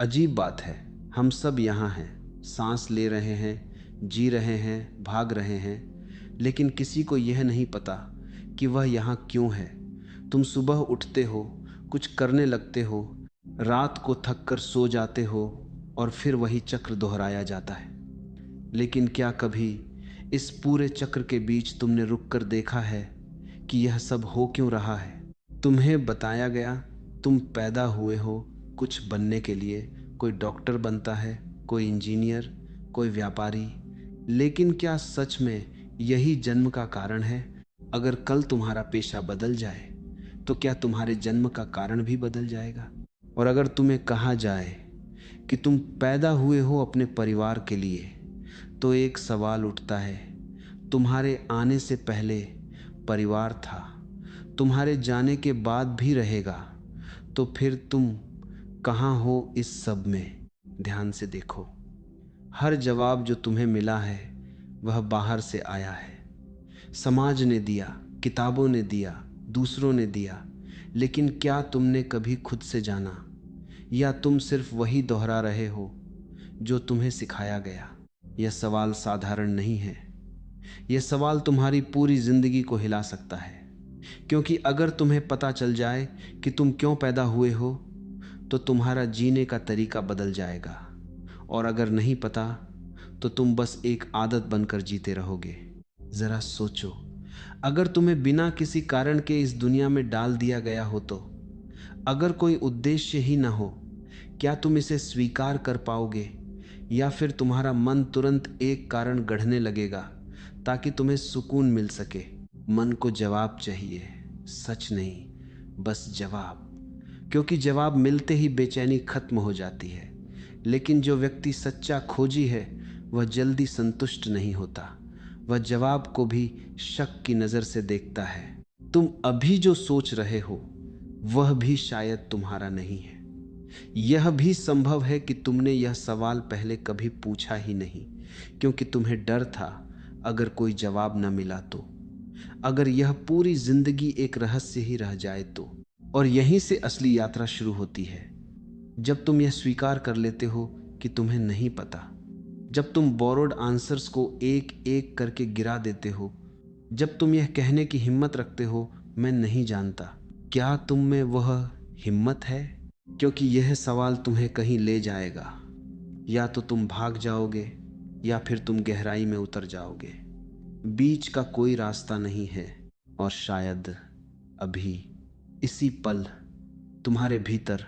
अजीब बात है, हम सब यहाँ हैं, सांस ले रहे हैं, जी रहे हैं, भाग रहे हैं, लेकिन किसी को यह नहीं पता कि वह यहाँ क्यों है। तुम सुबह उठते हो, कुछ करने लगते हो, रात को थक कर सो जाते हो और फिर वही चक्र दोहराया जाता है। लेकिन क्या कभी इस पूरे चक्र के बीच तुमने रुक कर देखा है कि यह सब हो क्यों रहा है? तुम्हें बताया गया, तुम पैदा हुए हो कुछ बनने के लिए। कोई डॉक्टर बनता है, कोई इंजीनियर, कोई व्यापारी। लेकिन क्या सच में यही जन्म का कारण है? अगर कल तुम्हारा पेशा बदल जाए तो क्या तुम्हारे जन्म का कारण भी बदल जाएगा? और अगर तुम्हें कहा जाए कि तुम पैदा हुए हो अपने परिवार के लिए, तो एक सवाल उठता है, तुम्हारे आने से पहले परिवार था, तुम्हारे जाने के बाद भी रहेगा, तो फिर तुम कहाँ हो इस सब में? ध्यान से देखो, हर जवाब जो तुम्हें मिला है वह बाहर से आया है। समाज ने दिया, किताबों ने दिया, दूसरों ने दिया। लेकिन क्या तुमने कभी खुद से जाना, या तुम सिर्फ वही दोहरा रहे हो जो तुम्हें सिखाया गया? यह सवाल साधारण नहीं है। यह सवाल तुम्हारी पूरी जिंदगी को हिला सकता है। क्योंकि अगर तुम्हें पता चल जाए कि तुम क्यों पैदा हुए हो, तो तुम्हारा जीने का तरीका बदल जाएगा। और अगर नहीं पता, तो तुम बस एक आदत बनकर जीते रहोगे। जरा सोचो, अगर तुम्हें बिना किसी कारण के इस दुनिया में डाल दिया गया हो, तो अगर कोई उद्देश्य ही ना हो, क्या तुम इसे स्वीकार कर पाओगे? या फिर तुम्हारा मन तुरंत एक कारण गढ़ने लगेगा ताकि तुम्हें सुकून मिल सके? मन को जवाब चाहिए, सच नहीं, बस जवाब। क्योंकि जवाब मिलते ही बेचैनी खत्म हो जाती है। लेकिन जो व्यक्ति सच्चा खोजी है वह जल्दी संतुष्ट नहीं होता। वह जवाब को भी शक की नज़र से देखता है। तुम अभी जो सोच रहे हो वह भी शायद तुम्हारा नहीं है। यह भी संभव है कि तुमने यह सवाल पहले कभी पूछा ही नहीं, क्योंकि तुम्हें डर था अगर कोई जवाब न मिला तो, अगर यह पूरी जिंदगी एक रहस्य ही रह जाए तो। और यहीं से असली यात्रा शुरू होती है, जब तुम यह स्वीकार कर लेते हो कि तुम्हें नहीं पता, जब तुम बोरोड आंसर्स को एक एक करके गिरा देते हो, जब तुम यह कहने की हिम्मत रखते हो, मैं नहीं जानता। क्या तुम में वह हिम्मत है? क्योंकि यह सवाल तुम्हें कहीं ले जाएगा। या तो तुम भाग जाओगे, या फिर तुम गहराई में उतर जाओगे। बीच का कोई रास्ता नहीं है। और शायद अभी इसी पल तुम्हारे भीतर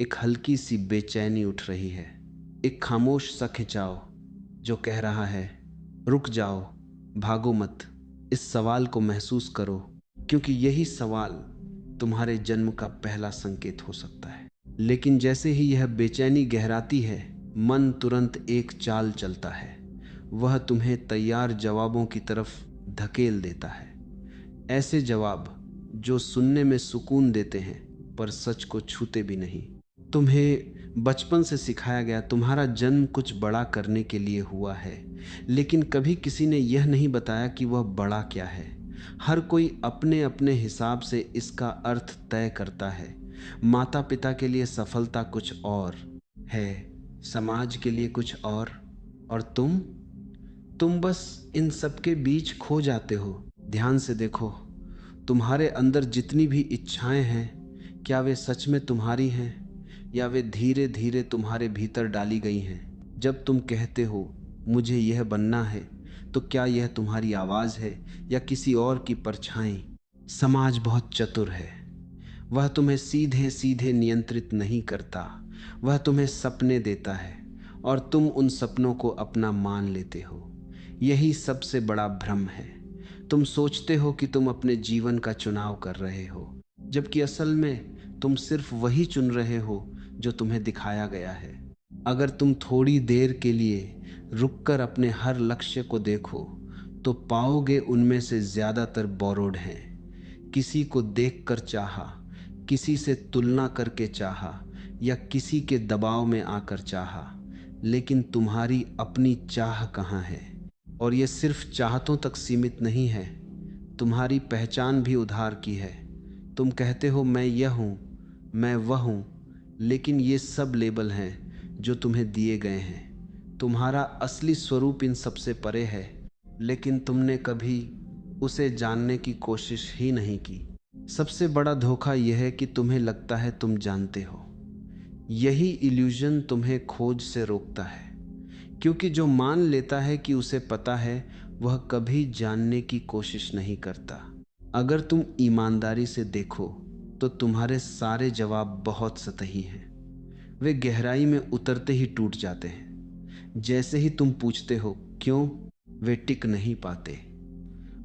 एक हल्की सी बेचैनी उठ रही है, एक खामोश सा खिंचाव जो कह रहा है, रुक जाओ, भागो मत, इस सवाल को महसूस करो। क्योंकि यही सवाल तुम्हारे जन्म का पहला संकेत हो सकता है। लेकिन जैसे ही यह बेचैनी गहराती है, मन तुरंत एक चाल चलता है। वह तुम्हें तैयार जवाबों की तरफ धकेल देता है। ऐसे जवाब जो सुनने में सुकून देते हैं पर सच को छूते भी नहीं। तुम्हें बचपन से सिखाया गया, तुम्हारा जन्म कुछ बड़ा करने के लिए हुआ है। लेकिन कभी किसी ने यह नहीं बताया कि वह बड़ा क्या है। हर कोई अपने अपने हिसाब से इसका अर्थ तय करता है। माता पिता के लिए सफलता कुछ और है, समाज के लिए कुछ और तुम बस इन सब के बीच खो जाते हो। ध्यान से देखो, तुम्हारे अंदर जितनी भी इच्छाएं हैं, क्या वे सच में तुम्हारी हैं, या वे धीरे धीरे तुम्हारे भीतर डाली गई हैं? जब तुम कहते हो मुझे यह बनना है, तो क्या यह तुम्हारी आवाज़ है या किसी और की परछाई? समाज बहुत चतुर है। वह तुम्हें सीधे सीधे नियंत्रित नहीं करता। वह तुम्हें सपने देता है और तुम उन सपनों को अपना मान लेते हो। यही सबसे बड़ा भ्रम है। तुम सोचते हो कि तुम अपने जीवन का चुनाव कर रहे हो, जबकि असल में तुम सिर्फ वही चुन रहे हो जो तुम्हें दिखाया गया है। अगर तुम थोड़ी देर के लिए रुककर अपने हर लक्ष्य को देखो, तो पाओगे उनमें से ज़्यादातर बोरोड हैं। किसी को देखकर चाहा, किसी से तुलना करके चाहा, या किसी के दबाव में आकर चाहा। लेकिन तुम्हारी अपनी चाह कहाँ है? और ये सिर्फ चाहतों तक सीमित नहीं है, तुम्हारी पहचान भी उधार की है। तुम कहते हो मैं यह हूँ, मैं वह हूँ, लेकिन ये सब लेबल हैं जो तुम्हें दिए गए हैं। तुम्हारा असली स्वरूप इन सबसे परे है, लेकिन तुमने कभी उसे जानने की कोशिश ही नहीं की। सबसे बड़ा धोखा यह है कि तुम्हें लगता है तुम जानते हो। यही इल्यूजन तुम्हें खोज से रोकता है, क्योंकि जो मान लेता है कि उसे पता है वह कभी जानने की कोशिश नहीं करता। अगर तुम ईमानदारी से देखो तो तुम्हारे सारे जवाब बहुत सतही हैं। वे गहराई में उतरते ही टूट जाते हैं। जैसे ही तुम पूछते हो क्यों, वे टिक नहीं पाते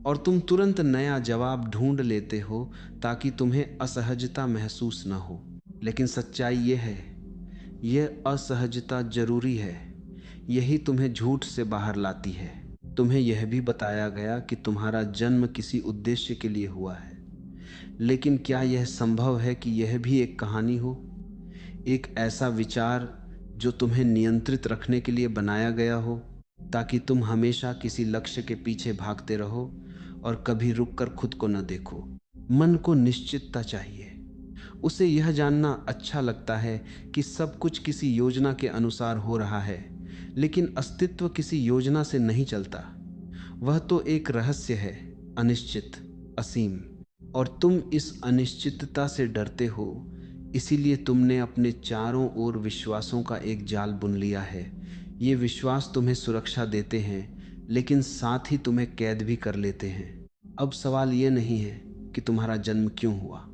और तुम तुरंत नया जवाब ढूंढ लेते हो ताकि तुम्हें असहजता महसूस न हो। लेकिन सच्चाई यह है, यह असहजता जरूरी है। यही तुम्हें झूठ से बाहर लाती है। तुम्हें यह भी बताया गया कि तुम्हारा जन्म किसी उद्देश्य के लिए हुआ है, लेकिन क्या यह संभव है कि यह भी एक कहानी हो? एक ऐसा विचार जो तुम्हें नियंत्रित रखने के लिए बनाया गया हो, ताकि तुम हमेशा किसी लक्ष्य के पीछे भागते रहो और कभी रुककर खुद को न देखो। मन को निश्चितता चाहिए। उसे यह जानना अच्छा लगता है कि सब कुछ किसी योजना के अनुसार हो रहा है, लेकिन अस्तित्व किसी योजना से नहीं चलता। वह तो एक रहस्य है, अनिश्चित, असीम। और तुम इस अनिश्चितता से डरते हो, इसीलिए तुमने अपने चारों ओर विश्वासों का एक जाल बुन लिया है। ये विश्वास तुम्हें सुरक्षा देते हैं, लेकिन साथ ही तुम्हें कैद भी कर लेते हैं। अब सवाल ये नहीं है कि तुम्हारा जन्म क्यों हुआ।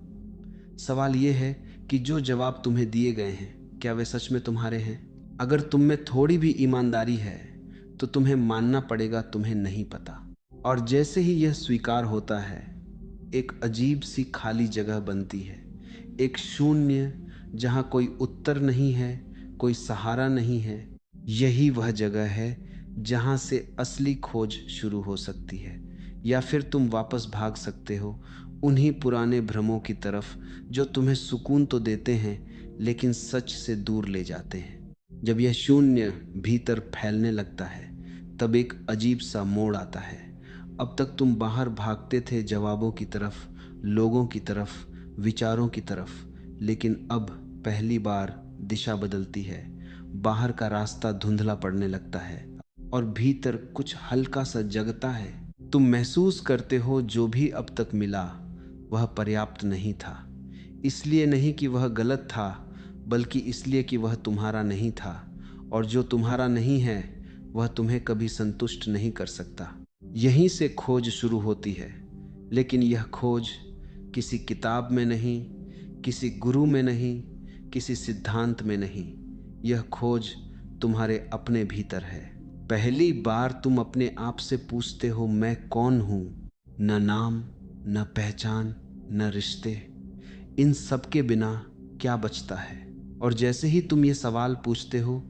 सवाल ये है कि जो जवाब तुम्हें दिए गए हैं, क्या वे सच में तुम्हारे हैं? अगर तुम में थोड़ी भी ईमानदारी है तो तुम्हें मानना पड़ेगा तुम्हें नहीं पता। और जैसे ही यह स्वीकार होता है, एक अजीब सी खाली जगह बनती है। एक शून्य जहाँ कोई उत्तर नहीं है, कोई सहारा नहीं है। यही वह जगह है जहाँ से असली खोज शुरू हो सकती है। या फिर तुम वापस भाग सकते हो उन्हीं पुराने भ्रमों की तरफ जो तुम्हें सुकून तो देते हैं लेकिन सच से दूर ले जाते हैं। जब यह शून्य भीतर फैलने लगता है, तब एक अजीब सा मोड़ आता है। अब तक तुम बाहर भागते थे जवाबों की तरफ, लोगों की तरफ, विचारों की तरफ, लेकिन अब पहली बार दिशा बदलती है। बाहर का रास्ता धुंधला पड़ने लगता है और भीतर कुछ हल्का सा जगता है। तुम महसूस करते हो जो भी अब तक मिला वह पर्याप्त नहीं था। इसलिए नहीं कि वह गलत था, बल्कि इसलिए कि वह तुम्हारा नहीं था। और जो तुम्हारा नहीं है वह तुम्हें कभी संतुष्ट नहीं कर सकता। यहीं से खोज शुरू होती है, लेकिन यह खोज किसी किताब में नहीं, किसी गुरु में नहीं, किसी सिद्धांत में नहीं। यह खोज तुम्हारे अपने भीतर है। पहली बार तुम अपने आप से पूछते हो मैं कौन हूँ। न नाम, न पहचान, न रिश्ते, इन सब के बिना क्या बचता है? और जैसे ही तुम ये सवाल पूछते हो,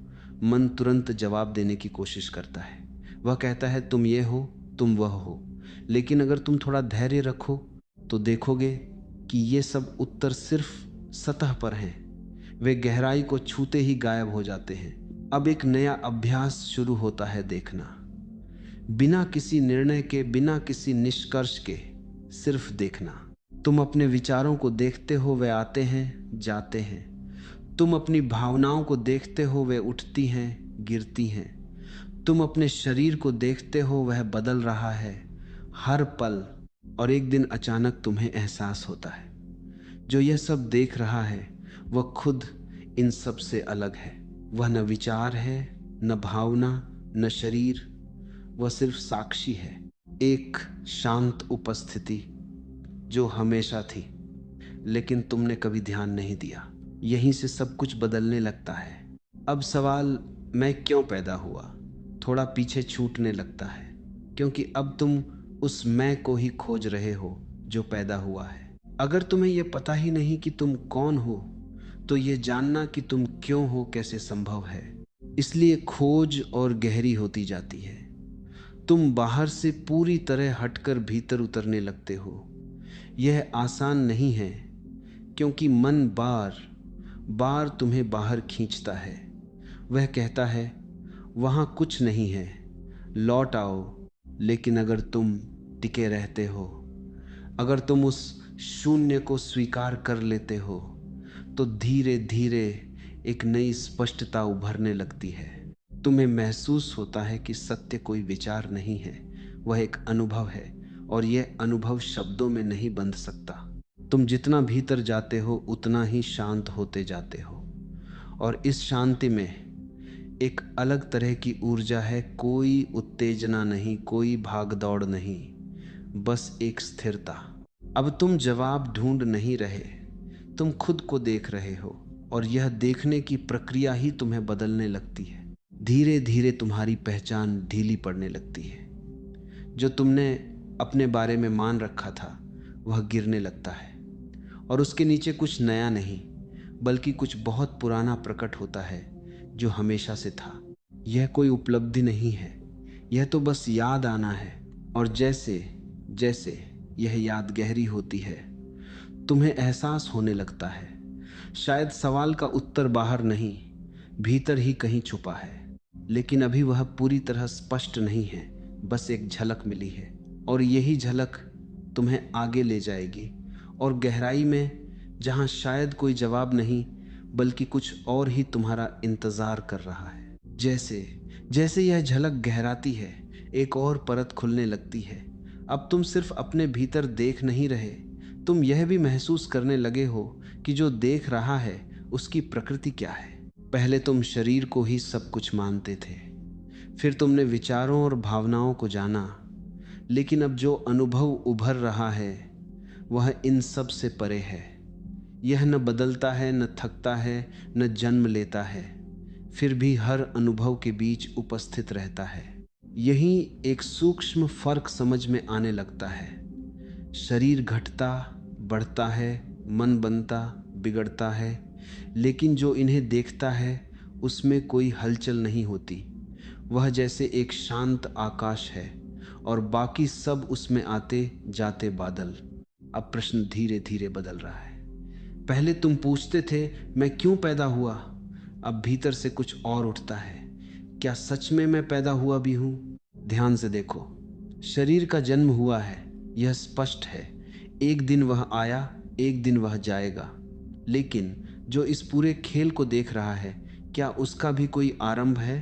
मन तुरंत जवाब देने की कोशिश करता है। वह कहता है तुम ये हो, तुम वह हो। लेकिन अगर तुम थोड़ा धैर्य रखो तो देखोगे कि ये सब उत्तर सिर्फ सतह पर हैं। वे गहराई को छूते ही गायब हो जाते हैं। अब एक नया अभ्यास शुरू होता है, देखना। बिना किसी निर्णय के, बिना किसी निष्कर्ष के, सिर्फ देखना। तुम अपने विचारों को देखते हो, वे आते हैं, जाते हैं। तुम अपनी भावनाओं को देखते हो, वे उठती हैं, गिरती हैं। तुम अपने शरीर को देखते हो, वह बदल रहा है हर पल। और एक दिन अचानक तुम्हें एहसास होता है जो यह सब देख रहा है वह खुद इन सब से अलग है। वह न विचार है, न भावना, न शरीर। वह सिर्फ साक्षी है, एक शांत उपस्थिति जो हमेशा थी, लेकिन तुमने कभी ध्यान नहीं दिया। यहीं से सब कुछ बदलने लगता है। अब सवाल मैं क्यों पैदा हुआ थोड़ा पीछे छूटने लगता है, क्योंकि अब तुम उस मैं को ही खोज रहे हो जो पैदा हुआ है। अगर तुम्हें यह पता ही नहीं कि तुम कौन हो, तो ये जानना कि तुम क्यों हो कैसे संभव है। इसलिए खोज और गहरी होती जाती है। तुम बाहर से पूरी तरह हटकर भीतर उतरने लगते हो। यह आसान नहीं है, क्योंकि मन बार बार तुम्हें बाहर खींचता है। वह कहता है वहाँ कुछ नहीं है, लौट आओ। लेकिन अगर तुम टिके रहते हो, अगर तुम उस शून्य को स्वीकार कर लेते हो, तो धीरे धीरे एक नई स्पष्टता उभरने लगती है। तुम्हें महसूस होता है कि सत्य कोई विचार नहीं है, वह एक अनुभव है, और यह अनुभव शब्दों में नहीं बंध सकता। तुम जितना भीतर जाते हो उतना ही शांत होते जाते हो, और इस शांति में एक अलग तरह की ऊर्जा है। कोई उत्तेजना नहीं, कोई भाग दौड़ नहीं, बस एक स्थिरता। अब तुम जवाब ढूंढ नहीं रहे, तुम खुद को देख रहे हो, और यह देखने की प्रक्रिया ही तुम्हें बदलने लगती है। धीरे धीरे तुम्हारी पहचान ढीली पड़ने लगती है। जो तुमने अपने बारे में मान रखा था वह गिरने लगता है, और उसके नीचे कुछ नया नहीं बल्कि कुछ बहुत पुराना प्रकट होता है जो हमेशा से था। यह कोई उपलब्धि नहीं है, यह तो बस याद आना है। और जैसे जैसे यह याद गहरी होती है, तुम्हें एहसास होने लगता है शायद सवाल का उत्तर बाहर नहीं, भीतर ही कहीं छुपा है। लेकिन अभी वह पूरी तरह स्पष्ट नहीं है, बस एक झलक मिली है, और यही झलक तुम्हें आगे ले जाएगी, और गहराई में, जहां शायद कोई जवाब नहीं बल्कि कुछ और ही तुम्हारा इंतजार कर रहा है। जैसे जैसे यह झलक गहराती है, एक और परत खुलने लगती है। अब तुम सिर्फ अपने भीतर देख नहीं रहे, तुम यह भी महसूस करने लगे हो कि जो देख रहा है उसकी प्रकृति क्या है। पहले तुम शरीर को ही सब कुछ मानते थे, फिर तुमने विचारों और भावनाओं को जाना, लेकिन अब जो अनुभव उभर रहा है वह इन सब से परे है। यह न बदलता है, न थकता है, न जन्म लेता है, फिर भी हर अनुभव के बीच उपस्थित रहता है। यही एक सूक्ष्म फर्क समझ में आने लगता है। शरीर घटता बढ़ता है, मन बनता बिगड़ता है, लेकिन जो इन्हें देखता है उसमें कोई हलचल नहीं होती। वह जैसे एक शांत आकाश है, और बाकी सब उसमें आते जाते बादल। अब प्रश्न धीरे धीरे बदल रहा है। पहले तुम पूछते थे मैं क्यों पैदा हुआ, अब भीतर से कुछ और उठता है, क्या सच में मैं पैदा हुआ भी हूं? ध्यान से देखो, शरीर का जन्म हुआ है, यह स्पष्ट है। एक दिन वह आया, एक दिन वह जाएगा, लेकिन जो इस पूरे खेल को देख रहा है, क्या उसका भी कोई आरंभ है?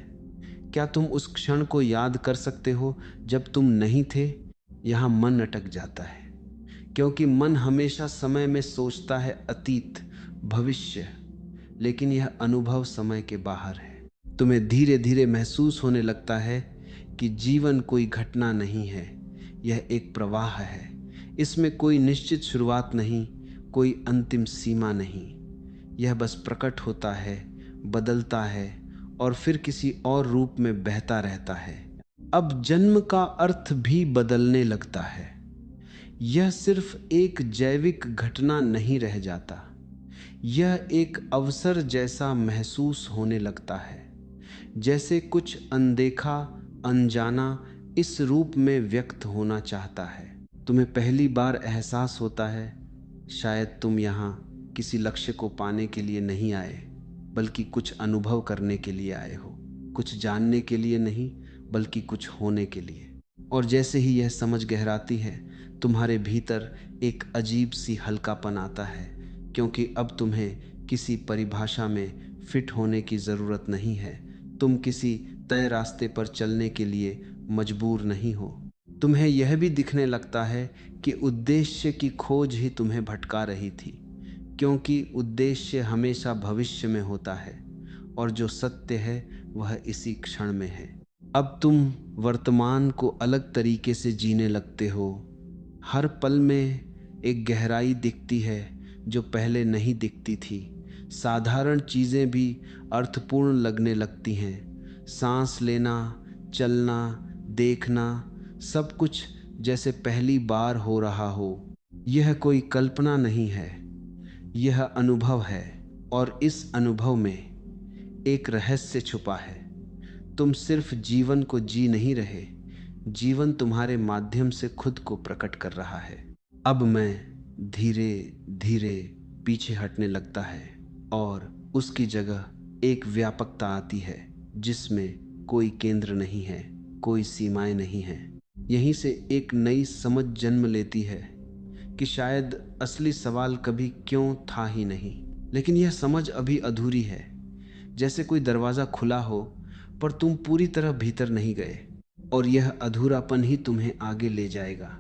क्या तुम उस क्षण को याद कर सकते हो जब तुम नहीं थे? यहाँ मन अटक जाता है, क्योंकि मन हमेशा समय में सोचता है, अतीत, भविष्य, लेकिन यह अनुभव समय के बाहर है। तुम्हें धीरे धीरे महसूस होने लगता है कि जीवन कोई घटना नहीं है, यह एक प्रवाह है। इसमें कोई निश्चित शुरुआत नहीं, कोई अंतिम सीमा नहीं। यह बस प्रकट होता है, बदलता है, और फिर किसी और रूप में बहता रहता है। अब जन्म का अर्थ भी बदलने लगता है। यह सिर्फ एक जैविक घटना नहीं रह जाता, यह एक अवसर जैसा महसूस होने लगता है, जैसे कुछ अनदेखा, अनजाना इस रूप में व्यक्त होना चाहता है। तुम्हें पहली बार एहसास होता है शायद तुम यहाँ किसी लक्ष्य को पाने के लिए नहीं आए, बल्कि कुछ अनुभव करने के लिए आए हो, कुछ जानने के लिए नहीं बल्कि कुछ होने के लिए। और जैसे ही यह समझ गहराती है, तुम्हारे भीतर एक अजीब सी हल्कापन आता है, क्योंकि अब तुम्हें किसी परिभाषा में फिट होने की ज़रूरत नहीं है। तुम किसी तय रास्ते पर चलने के लिए मजबूर नहीं हो। तुम्हें यह भी दिखने लगता है कि उद्देश्य की खोज ही तुम्हें भटका रही थी, क्योंकि उद्देश्य हमेशा भविष्य में होता है, और जो सत्य है वह इसी क्षण में है। अब तुम वर्तमान को अलग तरीके से जीने लगते हो। हर पल में एक गहराई दिखती है जो पहले नहीं दिखती थी। साधारण चीज़ें भी अर्थपूर्ण लगने लगती हैं। सांस लेना, चलना, देखना, सब कुछ जैसे पहली बार हो रहा हो। यह कोई कल्पना नहीं है, यह अनुभव है, और इस अनुभव में एक रहस्य छुपा है। तुम सिर्फ जीवन को जी नहीं रहे, जीवन तुम्हारे माध्यम से खुद को प्रकट कर रहा है। अब मैं धीरे धीरे पीछे हटने लगता है, और उसकी जगह एक व्यापकता आती है जिसमें कोई केंद्र नहीं है, कोई सीमाएं नहीं हैं। यहीं से एक नई समझ जन्म लेती है कि शायद असली सवाल कभी क्यों था ही नहीं, लेकिन यह समझ अभी अधूरी है। जैसे कोई दरवाज़ा खुला हो पर तुम पूरी तरह भीतर नहीं गए, और यह अधूरापन ही तुम्हें आगे ले जाएगा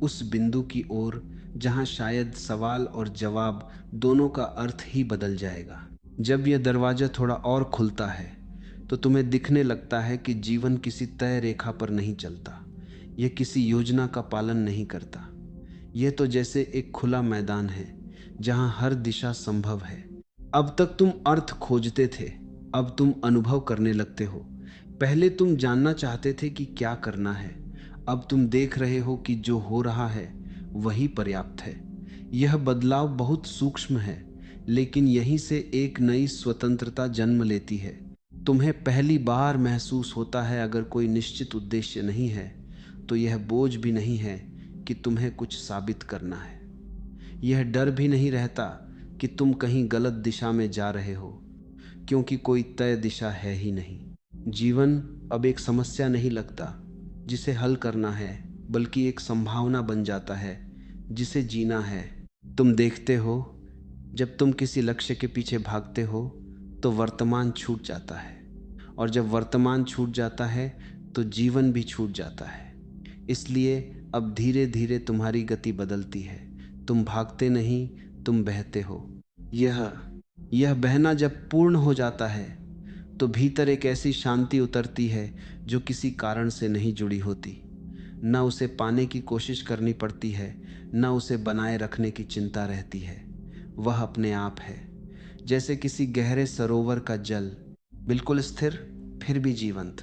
उस बिंदु की ओर जहां शायद सवाल और जवाब दोनों का अर्थ ही बदल जाएगा। जब यह दरवाज़ा थोड़ा और खुलता है तो तुम्हें दिखने लगता है कि जीवन किसी तय रेखा पर नहीं चलता, यह किसी योजना का पालन नहीं करता। यह तो जैसे एक खुला मैदान है जहां हर दिशा संभव है। अब तक तुम अर्थ खोजते थे, अब तुम अनुभव करने लगते हो। पहले तुम जानना चाहते थे कि क्या करना है, अब तुम देख रहे हो कि जो हो रहा है वही पर्याप्त है। यह बदलाव बहुत सूक्ष्म है, लेकिन यहीं से एक नई स्वतंत्रता जन्म लेती है। तुम्हें पहली बार महसूस होता है, अगर कोई निश्चित उद्देश्य नहीं है तो यह बोझ भी नहीं है कि तुम्हें कुछ साबित करना है। यह डर भी नहीं रहता कि तुम कहीं गलत दिशा में जा रहे हो, क्योंकि कोई तय दिशा है ही नहीं। जीवन अब एक समस्या नहीं लगता जिसे हल करना है, बल्कि एक संभावना बन जाता है जिसे जीना है। तुम देखते हो, जब तुम किसी लक्ष्य के पीछे भागते हो तो वर्तमान छूट जाता है, और जब वर्तमान छूट जाता है तो जीवन भी छूट जाता है। इसलिए अब धीरे धीरे तुम्हारी गति बदलती है। तुम भागते नहीं, तुम बहते हो। यह बहना जब पूर्ण हो जाता है तो भीतर एक ऐसी शांति उतरती है जो किसी कारण से नहीं जुड़ी होती। न उसे पाने की कोशिश करनी पड़ती है, न उसे बनाए रखने की चिंता रहती है। वह अपने आप है, जैसे किसी गहरे सरोवर का जल, बिल्कुल स्थिर फिर भी जीवंत।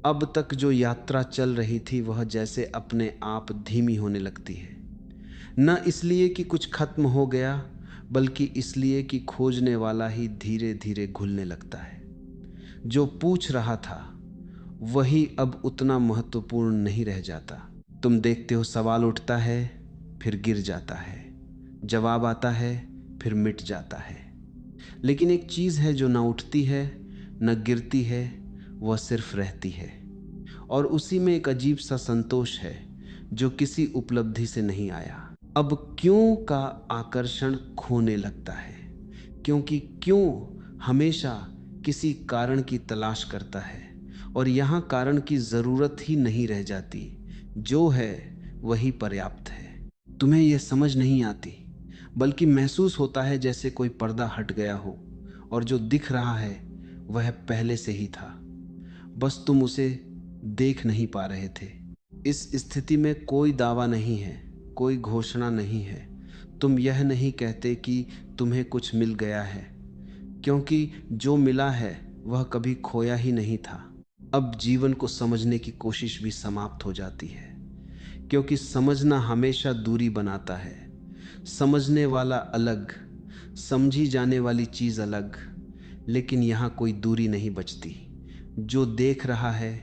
अब तक जो यात्रा चल रही थी वह जैसे अपने आप धीमी होने लगती है, न इसलिए कि कुछ खत्म हो गया, बल्कि इसलिए कि खोजने वाला ही धीरे धीरे घुलने लगता है। जो पूछ रहा था वही अब उतना महत्वपूर्ण नहीं रह जाता। तुम देखते हो, सवाल उठता है फिर गिर जाता है, जवाब आता है फिर मिट जाता है, लेकिन एक चीज़ है जो न उठती है न गिरती है, वह सिर्फ रहती है। और उसी में एक अजीब सा संतोष है जो किसी उपलब्धि से नहीं आया। अब क्यों का आकर्षण खोने लगता है, क्योंकि क्यों हमेशा किसी कारण की तलाश करता है, और यहाँ कारण की ज़रूरत ही नहीं रह जाती। जो है वही पर्याप्त है। तुम्हें यह समझ नहीं आती, बल्कि महसूस होता है जैसे कोई पर्दा हट गया हो और जो दिख रहा है वह पहले से ही था, बस तुम उसे देख नहीं पा रहे थे। इस स्थिति में कोई दावा नहीं है, कोई घोषणा नहीं है। तुम यह नहीं कहते कि तुम्हें कुछ मिल गया है, क्योंकि जो मिला है वह कभी खोया ही नहीं था। अब जीवन को समझने की कोशिश भी समाप्त हो जाती है, क्योंकि समझना हमेशा दूरी बनाता है। समझने वाला अलग, समझी जाने वाली चीज़ अलग, लेकिन यहाँ कोई दूरी नहीं बचती। जो देख रहा है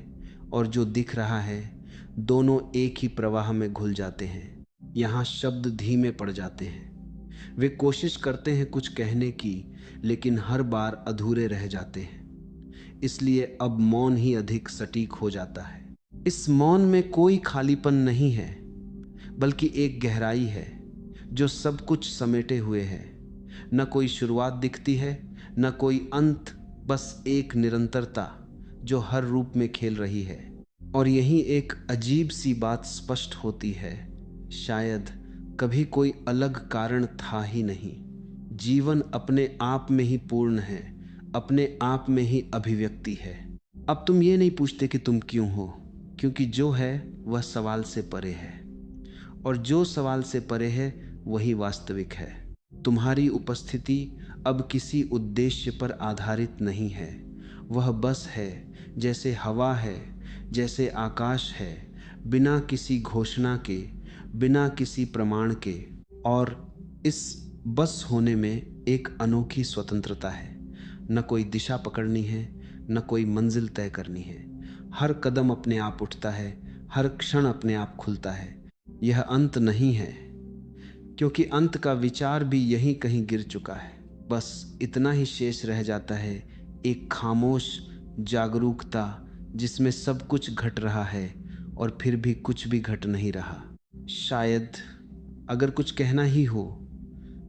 और जो दिख रहा है दोनों एक ही प्रवाह में घुल जाते हैं। यहाँ शब्द धीमे पड़ जाते हैं, वे कोशिश करते हैं कुछ कहने की, लेकिन हर बार अधूरे रह जाते हैं। इसलिए अब मौन ही अधिक सटीक हो जाता है। इस मौन में कोई खालीपन नहीं है, बल्कि एक गहराई है जो सब कुछ समेटे हुए है। न कोई शुरुआत दिखती है, न कोई अंत, बस एक निरंतरता जो हर रूप में खेल रही है। और यहीं एक अजीब सी बात स्पष्ट होती है, शायद कभी कोई अलग कारण था ही नहीं। जीवन अपने आप में ही पूर्ण है, अपने आप में ही अभिव्यक्ति है। अब तुम ये नहीं पूछते कि तुम क्यों हो, क्योंकि जो है वह सवाल से परे है, और जो सवाल से परे है वही वास्तविक है। तुम्हारी उपस्थिति अब किसी उद्देश्य पर आधारित नहीं है, वह बस है, जैसे हवा है, जैसे आकाश है, बिना किसी घोषणा के, बिना किसी प्रमाण के। और इस बस होने में एक अनोखी स्वतंत्रता है। न कोई दिशा पकड़नी है, न कोई मंजिल तय करनी है। हर कदम अपने आप उठता है, हर क्षण अपने आप खुलता है। यह अंत नहीं है, क्योंकि अंत का विचार भी यहीं कहीं गिर चुका है। बस इतना ही शेष रह जाता है, एक खामोश जागरूकता जिसमें सब कुछ घट रहा है और फिर भी कुछ भी घट नहीं रहा। शायद अगर कुछ कहना ही हो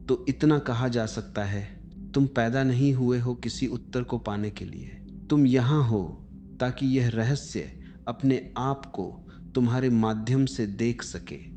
तो इतना कहा जा सकता है, तुम पैदा नहीं हुए हो किसी उत्तर को पाने के लिए। तुम यहाँ हो ताकि यह रहस्य अपने आप को तुम्हारे माध्यम से देख सके।